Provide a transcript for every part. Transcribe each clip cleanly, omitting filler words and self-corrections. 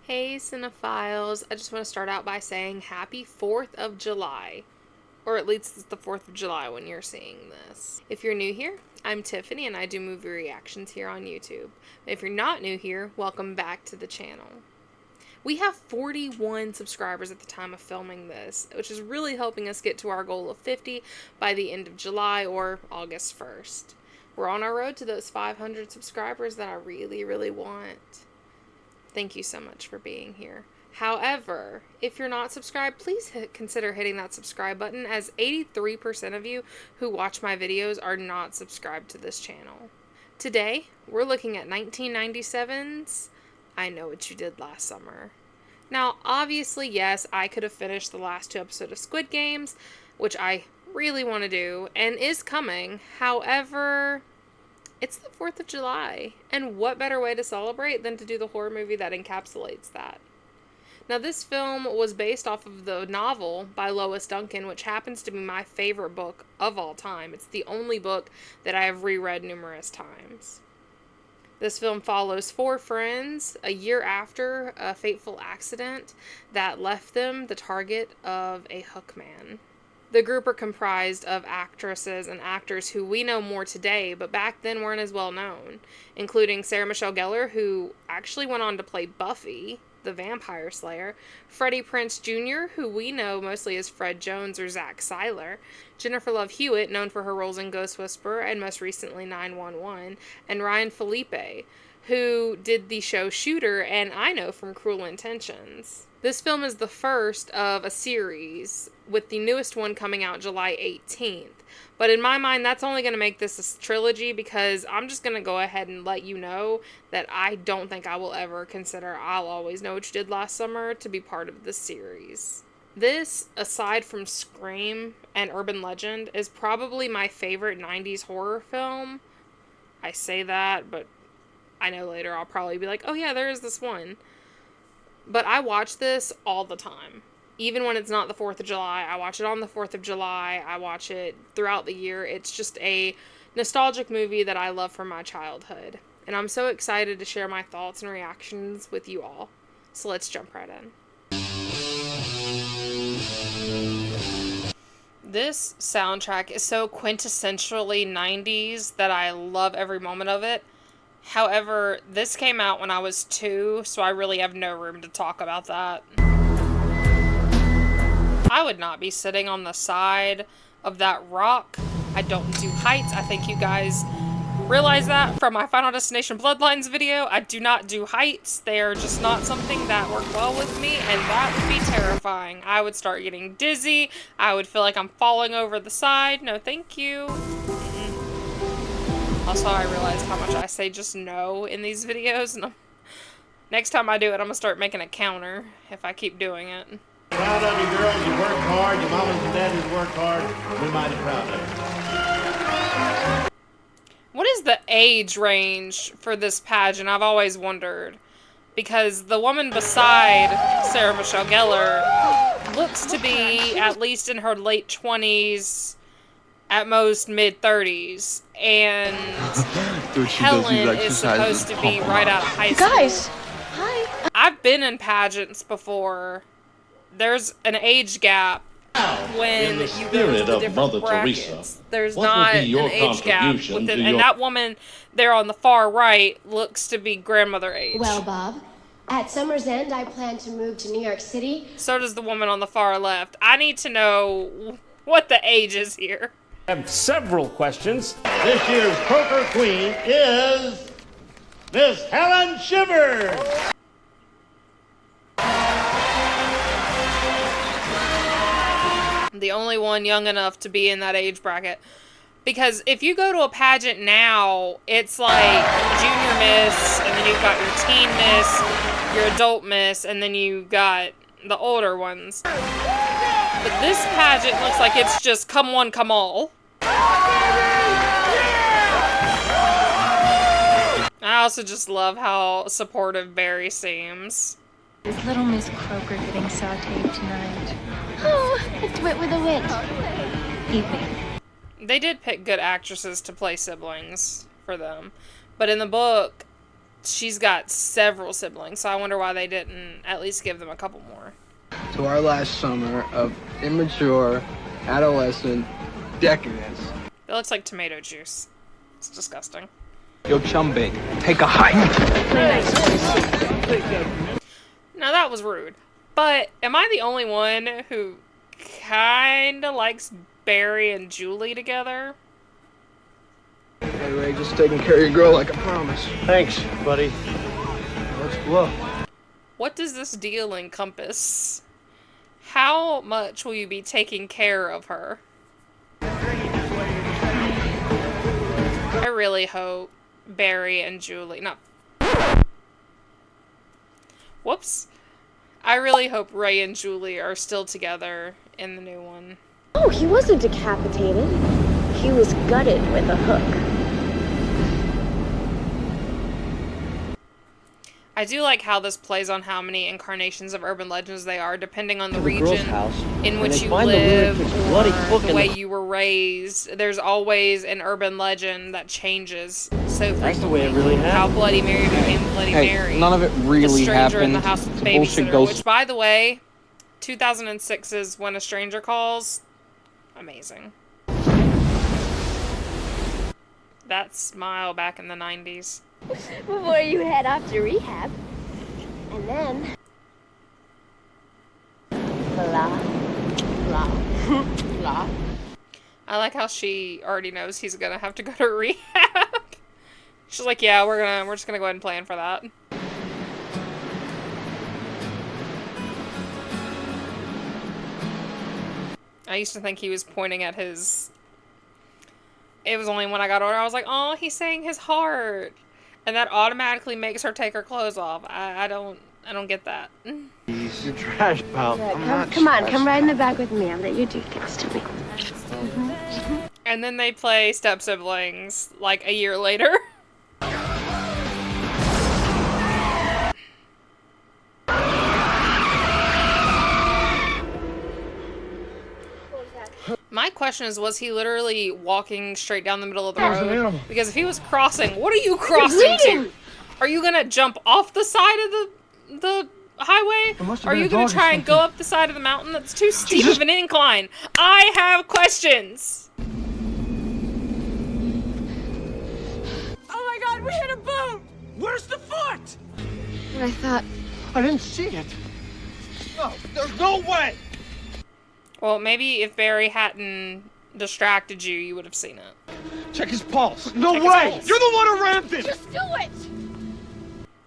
Hey Cinephiles, I just want to start out by saying happy 4th of July. Or at least it's the 4th of July when you're seeing this. If you're new here, I'm Tiffany and I do movie reactions here on YouTube. If you're not new here, welcome back to the channel. We have 41 subscribers at the time of filming this, which is really helping us get to our goal of 50 by the end of July or August 1st. We're on our road to those 500 subscribers that I really want. Thank you so much for being here. However, if you're not subscribed, please consider hitting that subscribe button, as 83% of you who watch my videos are not subscribed to this channel. Today, we're looking at 1997's I Know What You Did Last Summer. Now, obviously, yes, I could have finished the last 2 episodes of Squid Games, which I really want to do, and is coming. However, it's the 4th of July, and what better way to celebrate than to do the horror movie that encapsulates that? Now, this film was based off of the novel by Lois Duncan, which happens to be my favorite book of all time. It's the only book that I have reread numerous times. This film follows 4 friends a year after a fateful accident that left them the target of a hookman. The group are comprised of actresses and actors who we know more today, but back then weren't as well known, including Sarah Michelle Gellar, who actually went on to play Buffy, the Vampire Slayer, Freddie Prinze Jr., who we know mostly as Fred Jones or Zach Seiler, Jennifer Love Hewitt, known for her roles in Ghost Whisperer and most recently 911, and Ryan Phillippe, who did the show Shooter and I Know from Cruel Intentions. This film is the first of a series, with the newest one coming out July 18th. But in my mind, that's only going to make this a trilogy, because I'm just going to go ahead and let you know that I don't think I will ever consider I'll Always Know What You Did Last Summer to be part of this series. This, aside from Scream and Urban Legend, is probably my favorite 90s horror film. I say that, but I know later I'll probably be like, oh yeah, there is this one. But I watch this all the time. Even when it's not the 4th of July, I watch it on the 4th of July. I watch it throughout the year. It's just a nostalgic movie that I love from my childhood. And I'm so excited to share my thoughts and reactions with you all. So let's jump right in. This soundtrack is so quintessentially 90s that I love every moment of it. However, this came out when I was 2, so I really have no room to talk about that. I would not be sitting on the side of that rock. I don't do heights. I think you guys realize that from my Final Destination Bloodlines video. I do not do heights. They are just not something that work well with me, and that would be terrifying. I would start getting dizzy. I would feel like I'm falling over the side. No, thank you. Also, I realized how much I say just no in these videos, and next time I do it, I'm going to start making a counter if I keep doing it. Proud of you girls, you worked hard, your mamas and daddies worked hard, we're mighty proud of you. What is the age range for this pageant? I've always wondered. Because the woman beside Sarah Michelle Gellar looks to be at least in her late 20s, at most mid-30s, and Helen is supposed to be right out of high school. Guys! Hi! I've been in pageants before. There's an age gap when you go to the different brackets. There's not an age gap within, and that woman there on the far right looks to be grandmother age. Well, Bob, at summer's end, I plan to move to New York City. So does the woman on the far left. I need to know what the age is here. I have several questions. This year's Poker Queen is Miss Helen Shivers. The only one young enough to be in that age bracket. Because if you go to a pageant now, it's like junior miss, and then you've got your teen miss, your adult miss, and then you got the older ones. But this pageant looks like it's just come one, come all. I also just love how supportive Barry seems. Is little Miss Croker getting sauteed tonight? Oh, it's Wit with a Wit. Evening. They did pick good actresses to play siblings for them. But in the book, she's got several siblings, so I wonder why they didn't at least give them a couple more. To our last summer of immature, adolescent decadence. It looks like tomato juice. It's disgusting. Yo, Chumby, take a hike. Now that was rude. But am I the only one who kinda likes Barry and Julie together? Hey, Ray, just taking care of your girl like I promised. Thanks, buddy. Let's blow. What does this deal encompass? How much will you be taking care of her? I really hope Barry and Julie... No. Whoops. I really hope Ray and Julie are still together in the new one. Oh, he wasn't decapitated. He was gutted with a hook. I do like how this plays on how many incarnations of urban legends they are, depending on the region in which you live or the way you were raised. There's always an urban legend that changes so That's the way it really happened. How Bloody Mary became Bloody Mary. None of it really The Stranger in happened. the House with It's the a bullshit Babysitter, ghost. which, by the way, 2006's When a Stranger Calls, amazing. That smile back in the 90s. Before you head off to rehab. And then... blah, blah, blah. I like how she already knows he's gonna have to go to rehab. She's like, yeah, we're just gonna go ahead and plan for that. I used to think he was pointing at his... It was only when I got older I was like, oh, he's saying his heart. And that automatically makes her take her clothes off. I don't get that. You're trash, pal. Come on, come ride in the back with me. I'll let you do things to me. And then they play step siblings like a year later. My question is, was he literally walking straight down the middle of the road? Because if he was crossing, what are you crossing to? Are you gonna jump off the side of the highway? Are you gonna try and go up the side of the mountain? That's too steep of an incline. I have questions. Oh my god, we hit a boat! Where's the foot? But I thought... I didn't see it. No, there's no way. Well, maybe if Barry hadn't distracted you, you would have seen it. Check his pulse. No Check his way! pulse. You're the one who rammed it! Just do it!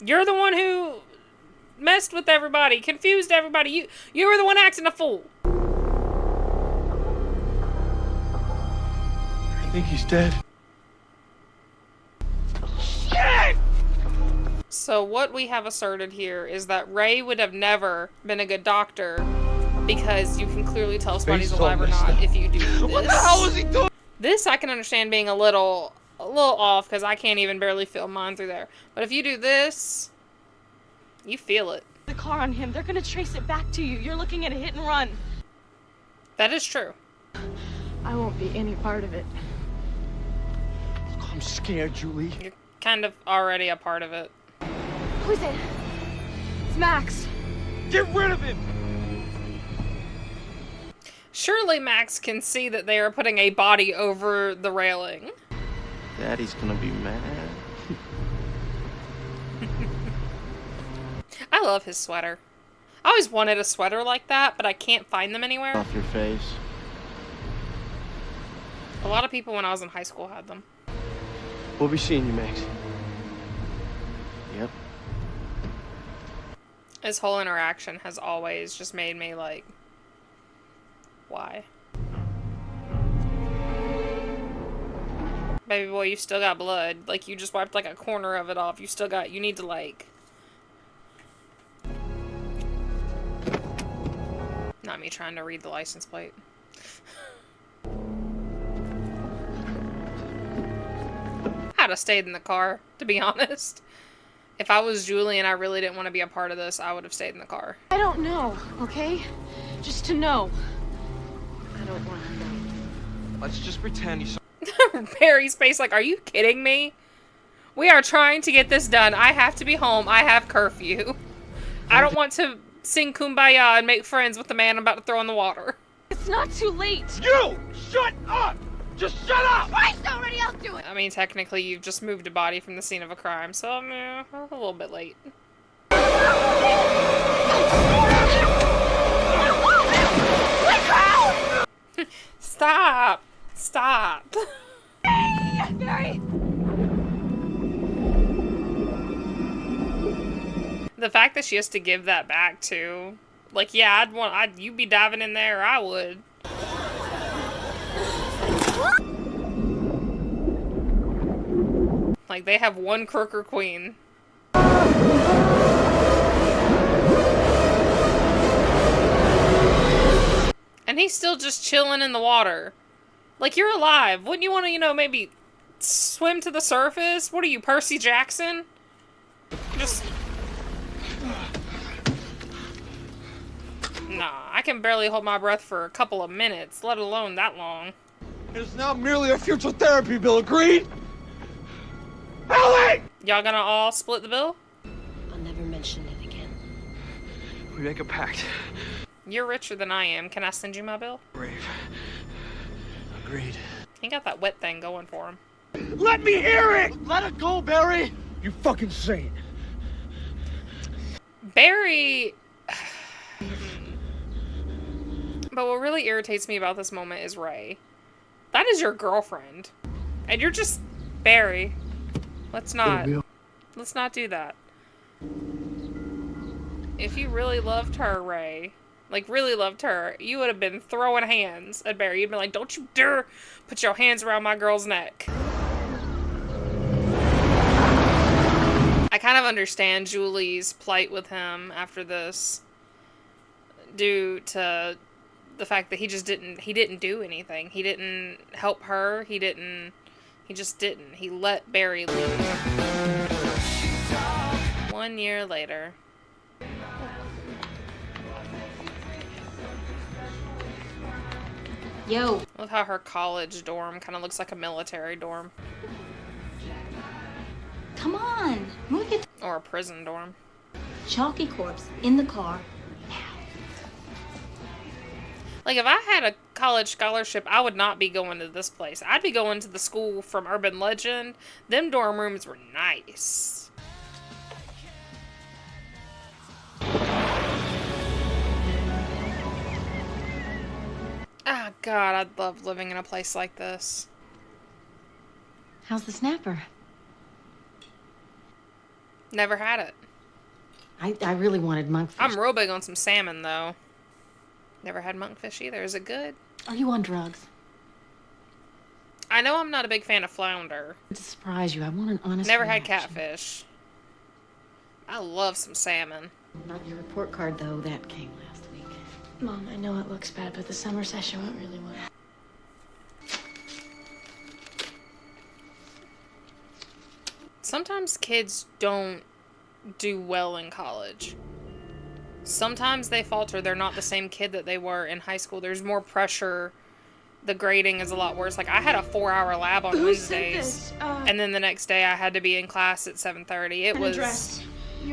You're the one who messed with everybody, confused everybody. You were the one acting a fool. I think he's dead. So what we have asserted here is that Ray would have never been a good doctor because you can clearly tell if somebody's alive or not if you do this. What the hell was he doing? This I can understand being a little off because I can't even barely feel mine through there. But if you do this, you feel it. The car on him, they're gonna trace it back to you. You're looking at a hit and run. That is true. I won't be any part of it. I'm scared, Julie. You're kind of already a part of it. Who's it? It's Max. Get rid of him. Surely Max can see that they are putting a body over the railing. Daddy's gonna be mad. I love his sweater. I always wanted a sweater like that, but I can't find them anywhere. Off your face. A lot of people when I was in high school had them. We'll be seeing you, Max. Yep. His whole interaction has always just made me like, why? Baby boy, you still got blood. Like, you just wiped like a corner of it off. You need to like... Not me trying to read the license plate. I'd have stayed in the car, to be honest. If I was Julie and I really didn't want to be a part of this, I would have stayed in the car. I don't know, okay? Just to know. I don't want to know. Let's just pretend you saw. Barry's face like, are you kidding me? We are trying to get this done. I have to be home. I have curfew. I don't want to sing Kumbaya and make friends with the man I'm about to throw in the water. It's not too late. You! Shut up! Just shut up! Why is somebody else doing it? I mean, technically, you've just moved a body from the scene of a crime, so I'm a little bit late. Stop! Stop! Barry! The fact that she has to give that back too, like, yeah, you'd be diving in there, I would. Like, they have one Crooker Queen. And he's still just chilling in the water. Like, you're alive. Wouldn't you want to, you know, maybe swim to the surface? What are you, Percy Jackson? Just... Nah, I can barely hold my breath for a couple of minutes, let alone that long. It is now merely a future therapy bill, agreed? Ellie! Y'all gonna all split the bill? I'll never mention it again. We make a pact. You're richer than I am. Can I send you my bill? Brave. Agreed. He got that wet thing going for him. Let me hear it! Let it go, Barry! You fucking say it. Barry... But what really irritates me about this moment is Ray. That is your girlfriend. And you're just... Barry. Let's not do that. If you really loved her, Ray, like really loved her, you would have been throwing hands at Barry. You'd been like, don't you dare put your hands around my girl's neck. I kind of understand Julie's plight with him after this, due to the fact that he didn't do anything. He didn't help her. He just didn't. He let Barry leave. 1 year later. Yo. I love how her college dorm kind of looks like a military dorm. Come on, move it. Or a prison dorm. Chalky corpse in the car. Like, if I had a college scholarship, I would not be going to this place. I'd be going to the school from Urban Legend. Them dorm rooms were nice. Ah, God, I'd love living in a place like this. How's the snapper? Never had it. I really wanted monkfish. I'm real big on some salmon, though. Never had monkfish either. Is it good? Are you on drugs? I know I'm not a big fan of flounder. To surprise you, I want an honest Never reaction. had catfish. I love some salmon. Not your report card, though. That came last week. Mom, I know it looks bad, but the summer session went really well. Sometimes kids don't do well in college. Sometimes they falter. They're not the same kid that they were in high school. There's more pressure. The grading is a lot worse. Like, I had a 4-hour lab on Wednesdays. And then the next day I had to be in class at 7:30. It was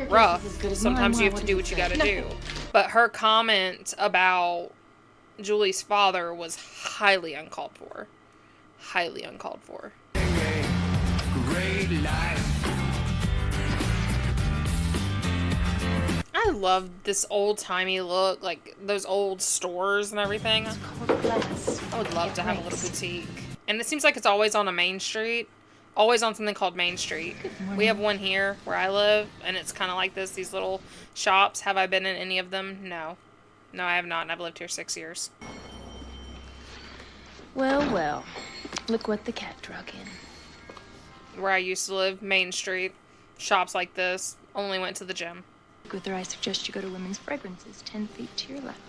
rough. Sometimes you have to do what you gotta do. But her comment about Julie's father was highly uncalled for. Highly uncalled for. I love this old-timey look, like those old stores and everything. I would love to have a little boutique. And it seems like it's always on a main street. Always on something called Main Street. We have one here where I live, and it's kind of like this, these little shops. Have I been in any of them? No. No, I have not, and I've lived here 6 years. Well, well. Look what the cat drug in. Where I used to live, Main Street, shops like this, only went to the gym. Guther, I suggest you go to Women's Fragrances, 10 feet to your left.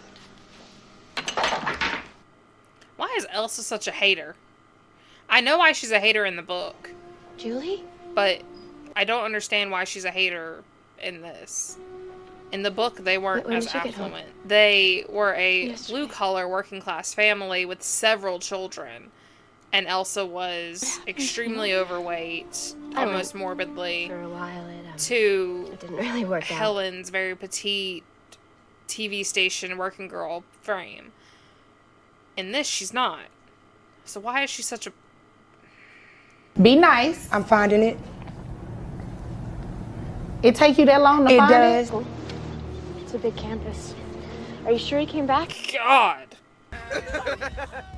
Why is Elsa such a hater? I know why she's a hater in the book. Julie? But I don't understand why she's a hater in this. In the book, they weren't When as did you get home? affluent. They were a Yesterday. blue-collar working-class family with several children. And Elsa was extremely overweight, almost morbidly, For a while, to it didn't really work out. Helen's very petite TV station working girl frame. In this, she's not. So why is she such a... Be nice. I'm finding it. It take you that long to It find does. it? It's a big campus. Are you sure he came back? God!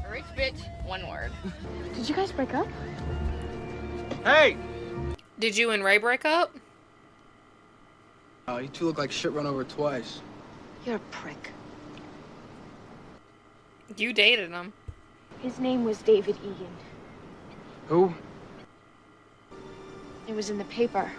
Rich bitch, one word. Did you guys break up? Hey! Did you and Ray break up? Oh, you two look like shit run over twice. You're a prick. You dated him. His name was David Egan. Who? It was in the paper.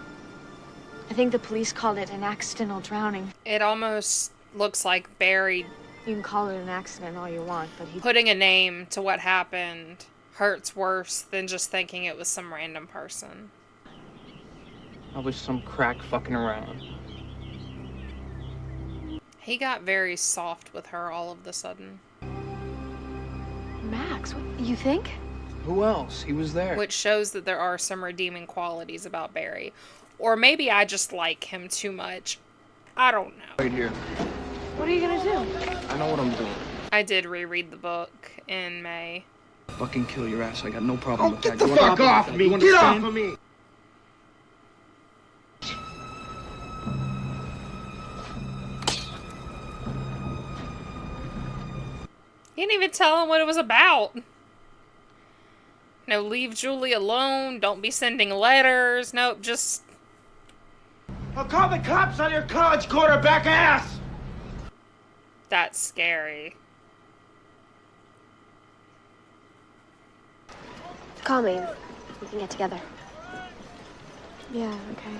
I think the police called it an accidental drowning. It almost looks like Barry You can call it an accident all you want, but he... putting a name to what happened hurts worse than just thinking it was some random person. Probably some crack fucking around. He got very soft with her all of the sudden. Max, what, you think? Who else? He was there. Which shows that there are some redeeming qualities about Barry. Or maybe I just like him too much. I don't know. Right here. What are you gonna do? I know what I'm doing. I did reread the book in May. Fucking kill your ass. I got no problem with Get that. the You fuck wanna- off me! you Get off understand? of me! He didn't even tell him what it was about. No, leave Julie alone. Don't be sending letters. Nope, just... I'll call the cops on your college quarterback ass! That's scary. Call me. We can get together. Yeah, okay.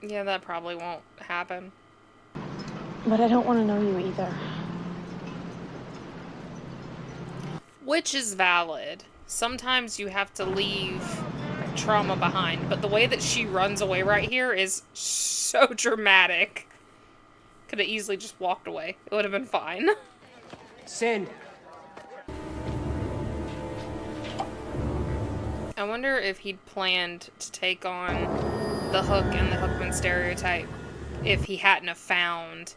Yeah, that probably won't happen. But I don't want to know you either. Which is valid. Sometimes you have to leave trauma behind, but the way that she runs away right here is so dramatic. Could have easily just walked away. It would have been fine. Send. I wonder if he'd planned to take on the Hook and the Hookman stereotype if he hadn't have found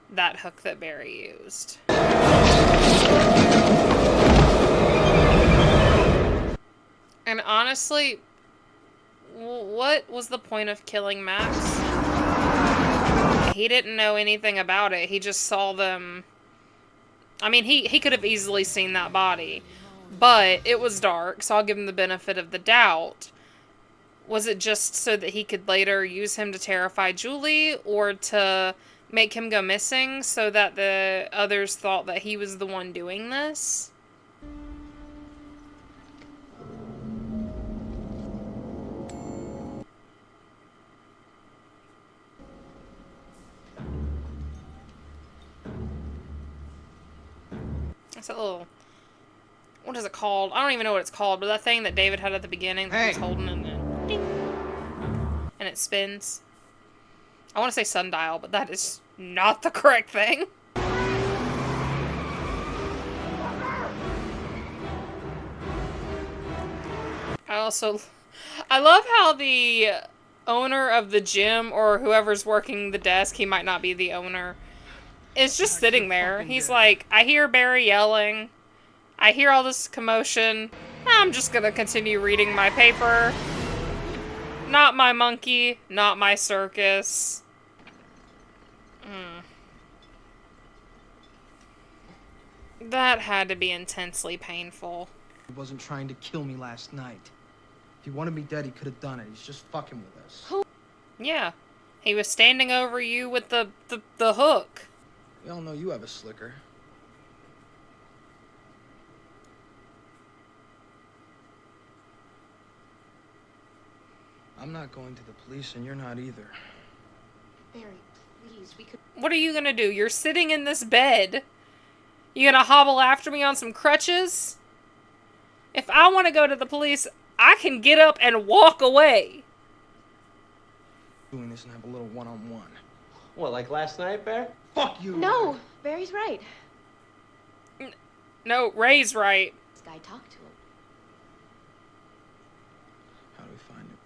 that hook that Barry used. And honestly, what was the point of killing Max? He didn't know anything about it. He just saw them. I mean, he could have easily seen that body. But it was dark, so I'll give him the benefit of the doubt. Was it just so that he could later use him to terrify Julie, or to make him go missing so that the others thought that he was the one doing this? It's that little... What is it called? I don't even know what it's called, but that thing that David had at the beginning that he's holding and then... Ding, and it spins. I want to say sundial, but that is not the correct thing. I love how the owner of the gym, or whoever's working the desk, he might not be the owner, is just sitting there. He's like, I hear Barry yelling. I hear all this commotion. I'm just gonna continue reading my paper. Not my monkey, not my circus. That had to be intensely painful. He wasn't trying to kill me last night. If he wanted me dead, he could have done it. He's just fucking with us. Yeah. He was standing over you with the hook. We all know you have a slicker. I'm not going to the police, and you're not either. Barry, please, we could... What are you gonna do? You're sitting in this bed. You gonna hobble after me on some crutches? If I want to go to the police, I can get up and walk away. Doing this and have a little one-on-one. What, like last night, Bear? Fuck you! No, Barry's right. No, Ray's right. This guy talked to him.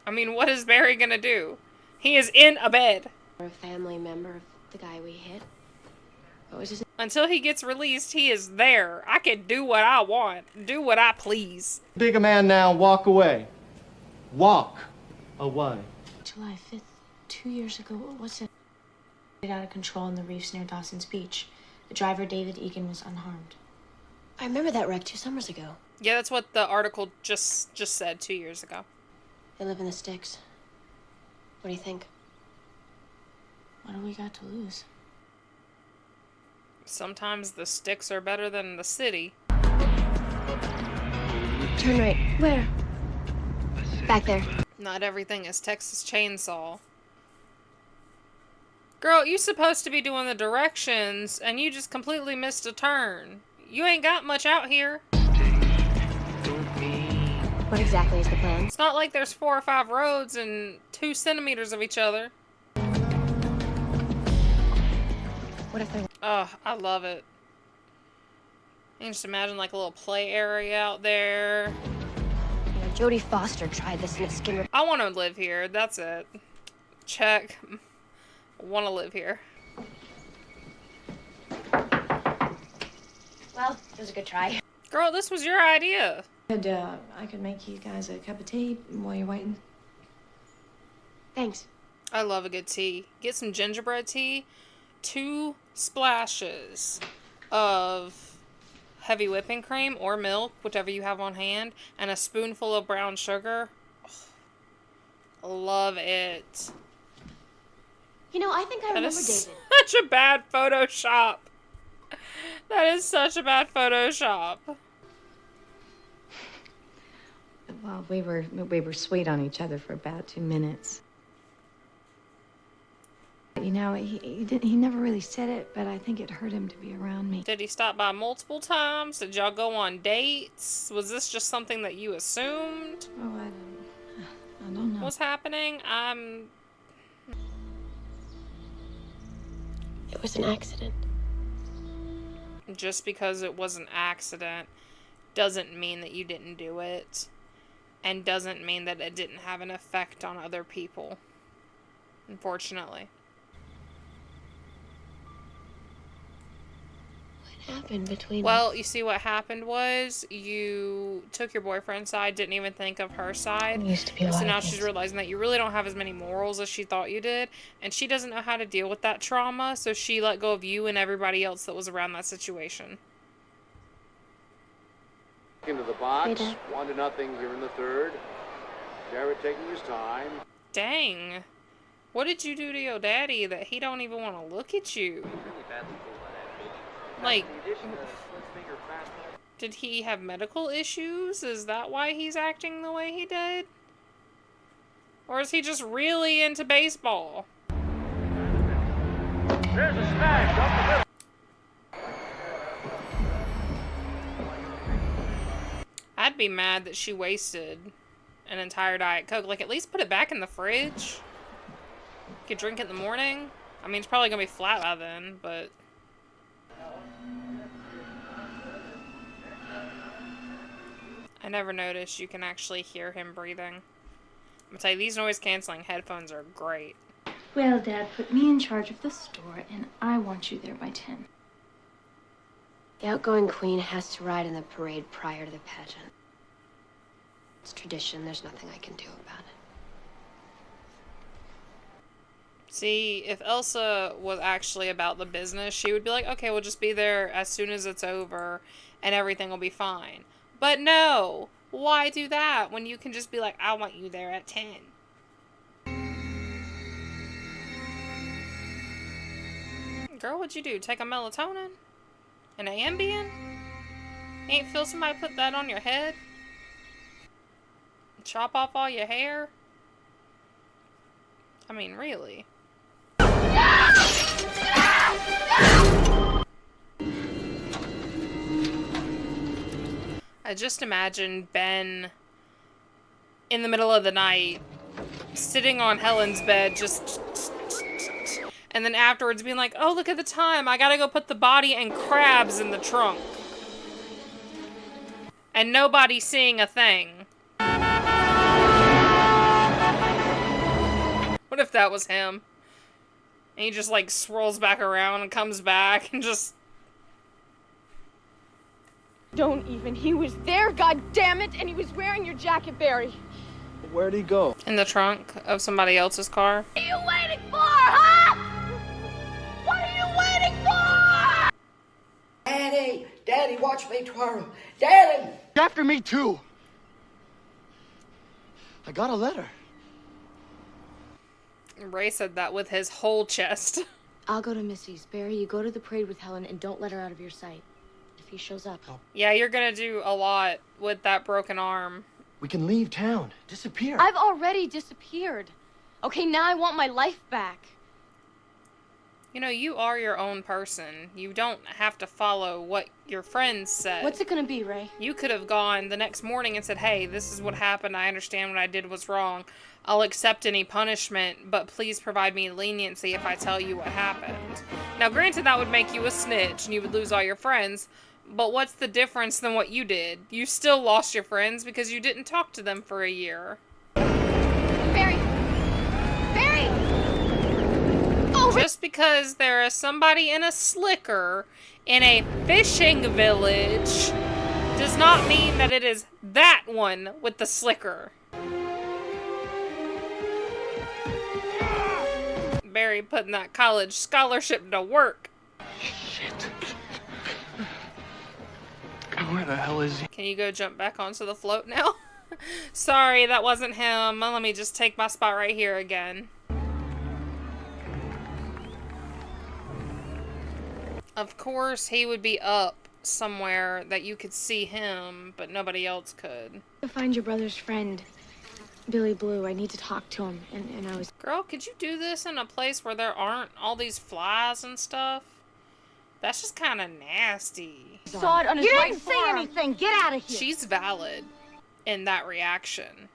I mean, what is Barry gonna do? He is in a bed. Or a family member of the guy we hit. What was his name? Until he gets released, he is there. I can do what I want. Do what I please. Big a man now, walk away. Walk away. July 5th, 2 years ago, what was it? Out of control in the reefs near Dawson's Beach. The driver, David Egan, was unharmed. I remember that wreck 2 summers ago. Yeah, that's what the article just said 2 years ago. They live in the sticks. What do you think? What do we got to lose? Sometimes the sticks are better than the city. Turn right. Where? Back there. Not everything is Texas Chainsaw. Girl, you supposed to be doing the directions, and you just completely missed a turn. You ain't got much out here. What exactly is the plan? It's not like there's 4 or 5 roads and 2 centimeters of each other. What if they... Oh, I love it. You can just imagine like a little play area out there. You know, Jodie Foster tried this in a skin... I want to live here. That's it. Check. Want to live here. Well, it was a good try. Girl, this was your idea. I could make you guys a cup of tea while you're waiting. Thanks. I love a good tea. Get some gingerbread tea, 2 splashes of heavy whipping cream or milk, whichever you have on hand, and a spoonful of brown sugar. Oh, love it. You know, I think I That remember is David. such a bad Photoshop. That is such a bad Photoshop. Well, we were sweet on each other for about 2 minutes. You know, he never really said it, but I think it hurt him to be around me. Did he stop by multiple times? Did y'all go on dates? Was this just something that you assumed? Oh, I don't know. Was happening? It was an accident. Just because it was an accident doesn't mean that you didn't do it. And doesn't mean that it didn't have an effect on other people. Unfortunately. What happened between Well, us? you see what happened was you took your boyfriend's side, didn't even think of her side. It used to be a So lot now of she's things. realizing that you really don't have as many morals as she thought you did. And she doesn't know how to deal with that trauma, so she let go of you and everybody else that was around that situation. Into the box, Hey, Dad. 1-0 here in the third. Jarrett taking his time. Dang. What did you do to your daddy that he don't even want to look at you? Like, did he have medical issues? Is that why he's acting the way he did? Or is he just really into baseball? There's a smash up the middle. I'd be mad that she wasted an entire Diet Coke. Like, at least put it back in the fridge. You could drink it in the morning. I mean, it's probably gonna be flat by then, but... I never noticed you can actually hear him breathing. I'm gonna tell you, these noise-canceling headphones are great. Well, Dad, put me in charge of the store, and I want you there by 10. The outgoing queen has to ride in the parade prior to the pageant. It's tradition. There's nothing I can do about it. See, if Elsa was actually about the business, she would be like, okay, we'll just be there as soon as it's over, and everything will be fine. But no! Why do that when you can just be like, I want you there at 10? Girl, what'd you do? Take a melatonin? An Ambien? Ain't feel somebody put that on your head? Chop off all your hair? I mean, really? I just imagine Ben in the middle of the night sitting on Helen's bed just... And then afterwards being like, oh, look at the time. I gotta go put the body and crabs in the trunk. And nobody seeing a thing. What if that was him? And he just, like, swirls back around and comes back and just... Don't even. He was there, god damn it, and he was wearing your jacket, Barry. Where'd he go? in the trunk of somebody else's car. What are you waiting for, huh? What are you waiting for? Daddy! Daddy, watch me twirl. Daddy! After me, too. I got a letter. Ray said that with his whole chest. I'll go to Missy's. Barry, you go to the parade with Helen and don't let her out of your sight. If he shows up... Yeah, you're gonna do a lot with that broken arm. We can leave town. Disappear. I've already disappeared. Okay, now I want my life back. You know, you are your own person. You don't have to follow what your friends said. What's it gonna be, Ray? You could have gone the next morning and said, hey, this is what happened. I understand what I did was wrong. I'll accept any punishment, but please provide me leniency if I tell you what happened. Now, granted, that would make you a snitch and you would lose all your friends, but what's the difference than what you did? You still lost your friends because you didn't talk to them for a year. Barry! Barry! Oh, just because there is somebody in a slicker in a fishing village does not mean that it is that one with the slicker. Barry putting that college scholarship to work. Shit. Where the hell is he? Can you go jump back onto the float now? Sorry, that wasn't him. Let me just take my spot right here again. Of course, he would be up somewhere that you could see him, but nobody else could. Find your brother's friend, Billy Blue. I need to talk to him, and I was... Girl, could you do this in a place where there aren't all these flies and stuff? That's just kind of nasty. Saw it on his You right didn't say forearm. anything. Get out of here. She's valid in that reaction.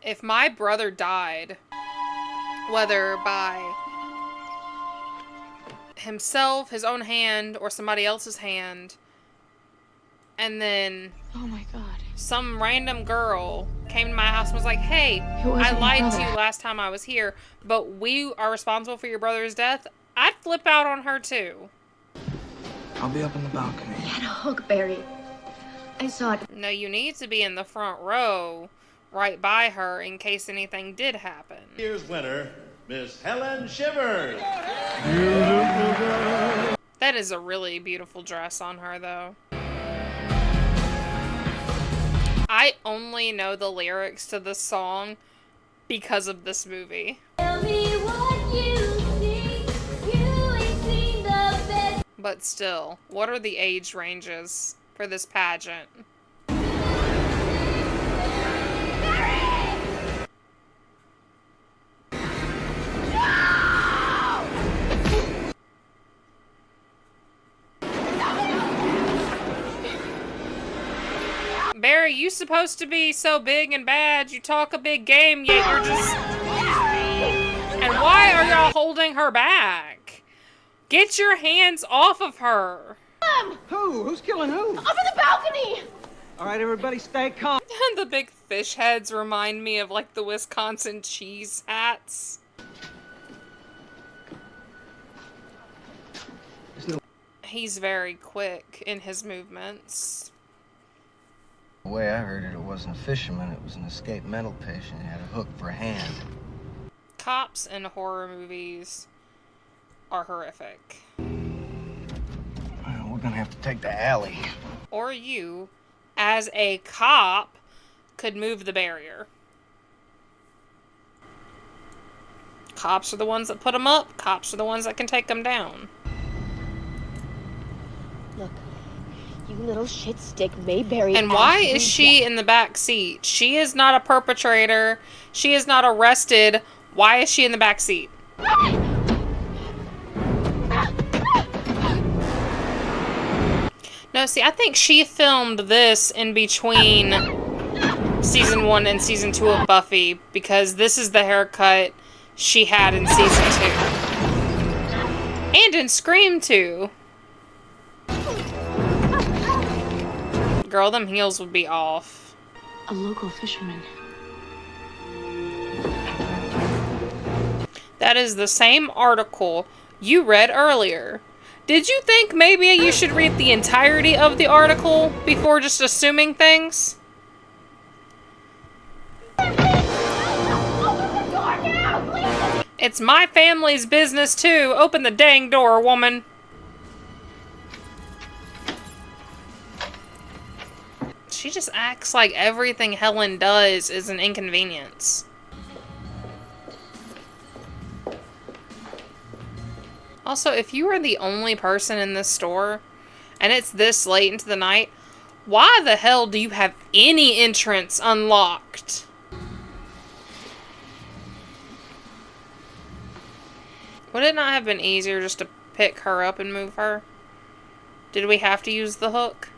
If my brother died, whether by himself, his own hand, or somebody else's hand, and then Oh my god. some random girl came to my house and was like, hey, It wasn't I your lied brother. to you last time I was here, but we are responsible for your brother's death, I'd flip out on her too. I'll be up in the balcony. He had a hook, Barry. I saw it. No, you need to be in the front row right by her in case anything did happen. Year's winner, Miss Helen Shivers. That is a really beautiful dress on her, though. I only know the lyrics to this song because of this movie. Tell me what you think. You ain't seen the best. But still, what are the age ranges for this pageant? Barry, you supposed to be so big and bad. You talk a big game, yet you're just... And why are y'all holding her back? Get your hands off of her. Who? Who's killing who? Up in the balcony! All right, everybody stay calm. The big fish heads remind me of like the Wisconsin cheese hats. He's very quick in his movements. The way I heard it, it wasn't a fisherman, it was an escaped mental patient. He had a hook for a hand. Cops in horror movies are horrific. Well, we're gonna have to take the alley. Or you, as a cop, could move the barrier. Cops are the ones that put them up. Cops are the ones that can take them down. Look, you little shit stick, Mayberry. And why is she in the back seat? She is not a perpetrator. She is not arrested. Why is she in the back seat? No, see, I think she filmed this in between season 1 and season 2 of Buffy, because this is the haircut she had in season 2. And in Scream 2. Girl, them heels would be off. A local fisherman. That is the same article you read earlier. Did you think maybe you should read the entirety of the article before just assuming things? It's my family's business too. Open the dang door, woman. She just acts like everything Helen does is an inconvenience. Also, if you are the only person in this store, and it's this late into the night, why the hell do you have any entrance unlocked? Would it not have been easier just to pick her up and move her? Did we have to use the hook?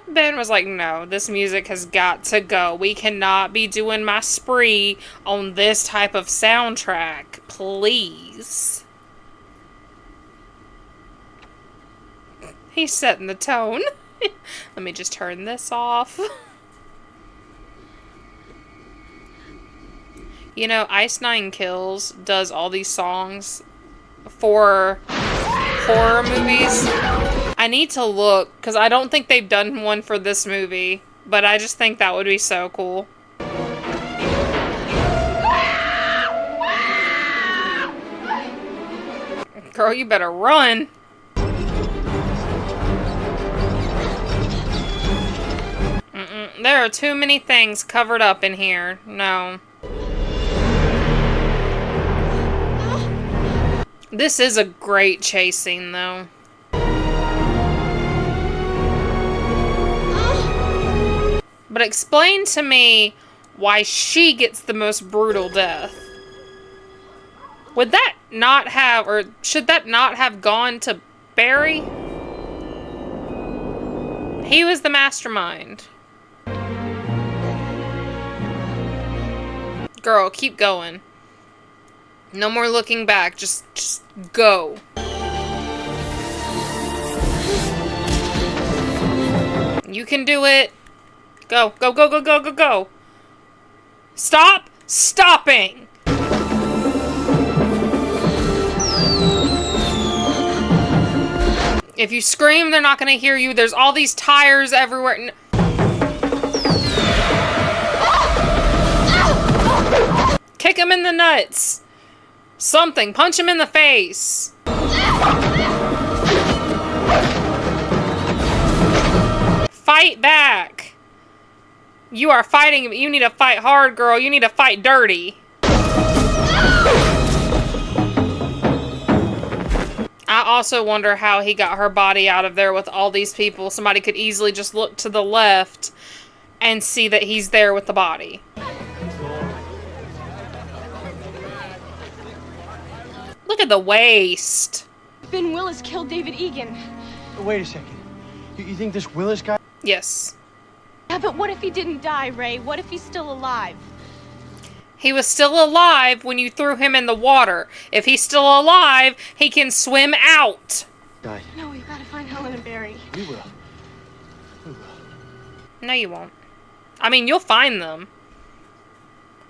Ben was like, no, this music has got to go. We cannot be doing my spree on this type of soundtrack. Please. He's setting the tone. Let me just turn this off. You know, Ice Nine Kills does all these songs for horror movies. I need to look, because I don't think they've done one for this movie, but I just think that would be so cool. Girl, you better run. There are too many things covered up in here. No. This is a great chase scene, though. But explain to me why she gets the most brutal death. Would that not have, or should that not have gone to Barry? He was the mastermind. Girl, keep going. No more looking back. Just go. You can do it. Go, go, go, go, go, go, go. Stop stopping. If you scream, they're not going to hear you. There's all these tires everywhere. Kick him in the nuts. Something. Punch him in the face. Fight back. You are fighting, but you need to fight hard, girl. You need to fight dirty. I also wonder how he got her body out of there with all these people. Somebody could easily just look to the left and see that he's there with the body. Look at the waist. Ben Willis killed David Egan. Wait a second. You think this Willis guy? Yes. Yeah, but what if he didn't die, Ray? What if he's still alive? He was still alive when you threw him in the water. If he's still alive, he can swim out. Died. No, we've got to find Helen and Barry. We will. We will. No, you won't. I mean, you'll find them.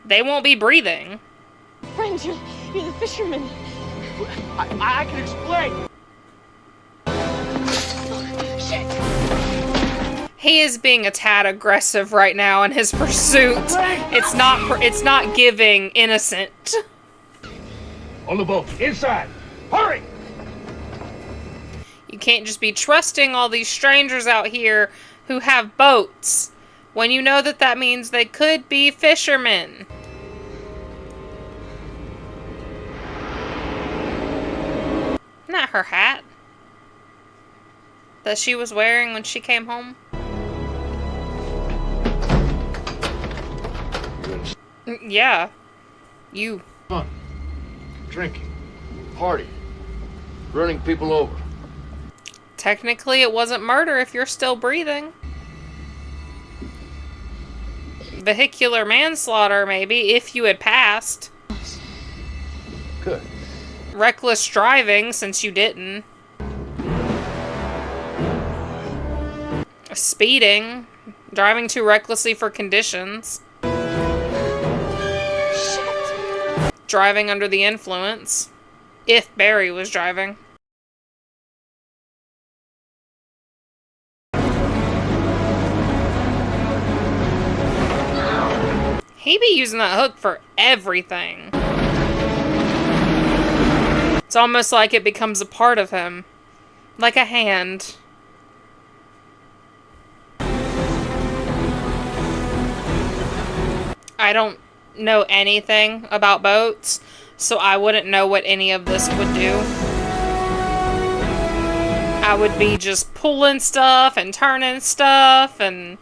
They won't be breathing. Friends, you're the fisherman. I can explain. He is being a tad aggressive right now in his pursuit. It's not giving innocent. On the boat, inside. Hurry! You can't just be trusting all these strangers out here who have boats when you know that that means they could be fishermen. Isn't that her hat that she was wearing when she came home? Yeah. You. Come on. Drinking. Party. Running people over. Technically, it wasn't murder if you're still breathing. Vehicular manslaughter, maybe, if you had passed. Good. Reckless driving, since you didn't. Speeding. Driving too recklessly for conditions. Driving under the influence. If Barry was driving. He be using that hook for everything. It's almost like it becomes a part of him. Like a hand. I don't know anything about boats, so I wouldn't know what any of this would do. I would be just pulling stuff and turning stuff and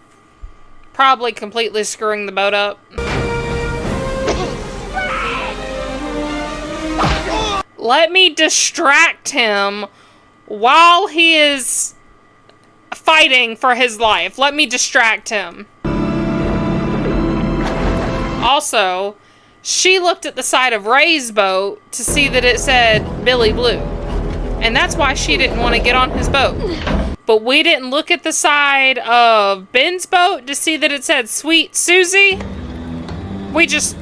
probably completely screwing the boat up. Let me distract him while he is fighting for his life. Let me distract him. Also, she looked at the side of Ray's boat to see that it said Billy Blue. And that's why she didn't want to get on his boat. But we didn't look at the side of Ben's boat to see that it said Sweet Susie. We just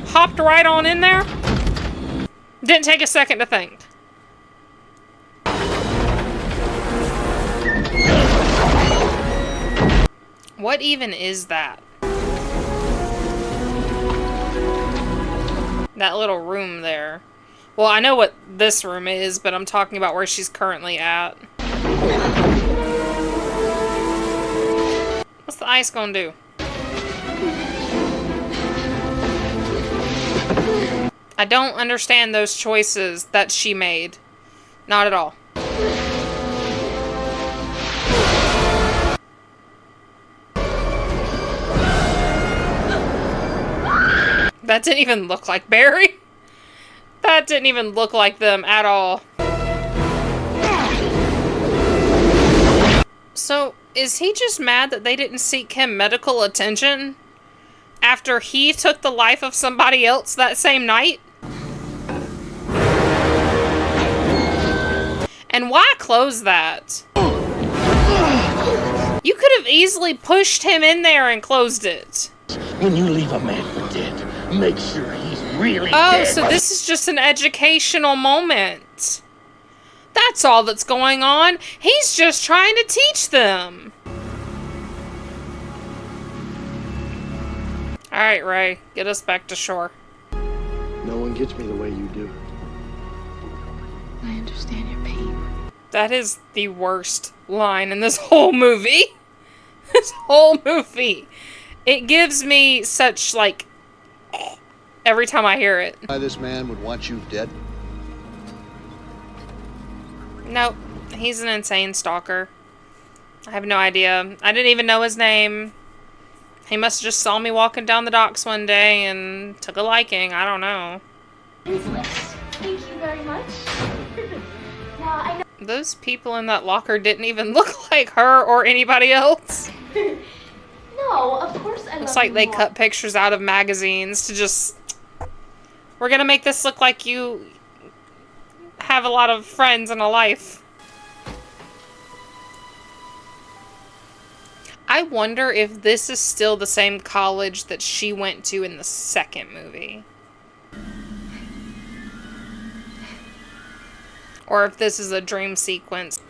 hopped right on in there. Didn't take a second to think. What even is that? That little room there. Well, I know what this room is, but I'm talking about where she's currently at. What's the ice gonna do? I don't understand those choices that she made. Not at all. That didn't even look like Barry. That didn't even look like them at all. So, is he just mad that they didn't seek him medical attention after he took the life of somebody else that same night? And why close that? You could have easily pushed him in there and closed it. When you leave a man for dead, make sure he's really dead. Oh, so this is just an educational moment. That's all that's going on. He's just trying to teach them. Alright, Ray. Get us back to shore. No one gets me the way you do. I understand your pain. That is the worst line in this whole movie. This whole movie. It gives me such, like, every time I hear it. Why this man would want you dead? Nope. He's an insane stalker. I have no idea. I didn't even know his name. He must have just saw me walking down the docks one day and took a liking. I don't know. Thank you very much. Now, I know. Those people in that locker didn't even look like her or anybody else. No, of course I Looks love like you they more. cut pictures out of magazines to just... We're gonna make this look like you have a lot of friends and a life. I wonder if this is still the same college that she went to in the second movie. Or if this is a dream sequence.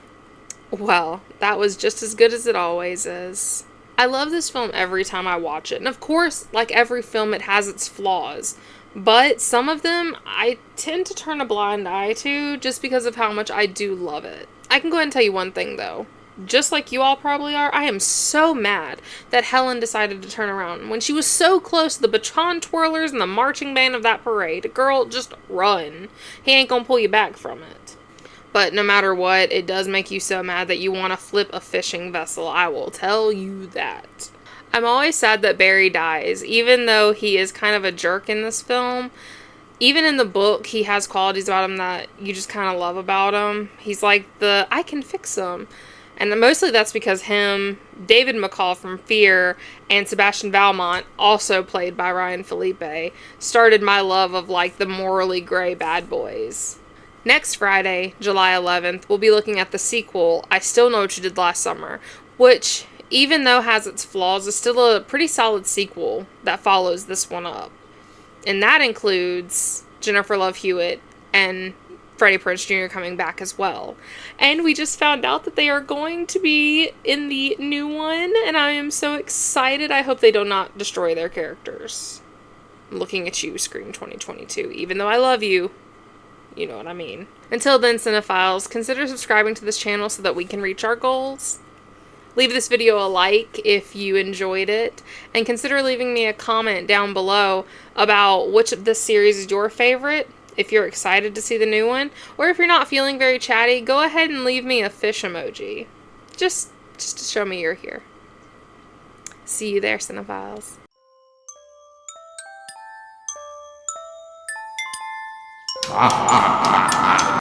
Well, that was just as good as it always is. I love this film every time I watch it. And of course, like every film, it has its flaws. But some of them, I tend to turn a blind eye to just because of how much I do love it. I can go ahead and tell you one thing, though. Just like you all probably are, I am so mad that Helen decided to turn around. When she was so close to the baton twirlers and the marching band of that parade, girl, just run. He ain't gonna pull you back from it. But no matter what, it does make you so mad that you want to flip a fishing vessel. I will tell you that. I'm always sad that Barry dies, even though he is kind of a jerk in this film. Even in the book, he has qualities about him that you just kind of love about him. He's like I can fix him. And mostly that's because him, David McCall from Fear, and Sebastian Valmont, also played by Ryan Felipe, started my love of like the morally gray bad boys. Next Friday, July 11th, we'll be looking at the sequel, I Still Know What You Did Last Summer, which even though it has its flaws, is still a pretty solid sequel that follows this one up. And that includes Jennifer Love Hewitt and Freddie Prinze Jr. coming back as well. And we just found out that they are going to be in the new one, and I am so excited. I hope they do not destroy their characters. I'm looking at you, Scream 2022. Even though I love you, you know what I mean. Until then, cinephiles, consider subscribing to this channel so that we can reach our goals. Leave this video a like if you enjoyed it, and consider leaving me a comment down below about which of this series is your favorite, if you're excited to see the new one, or if you're not feeling very chatty, go ahead and leave me a fish emoji. Just to show me you're here. See you there, cinephiles.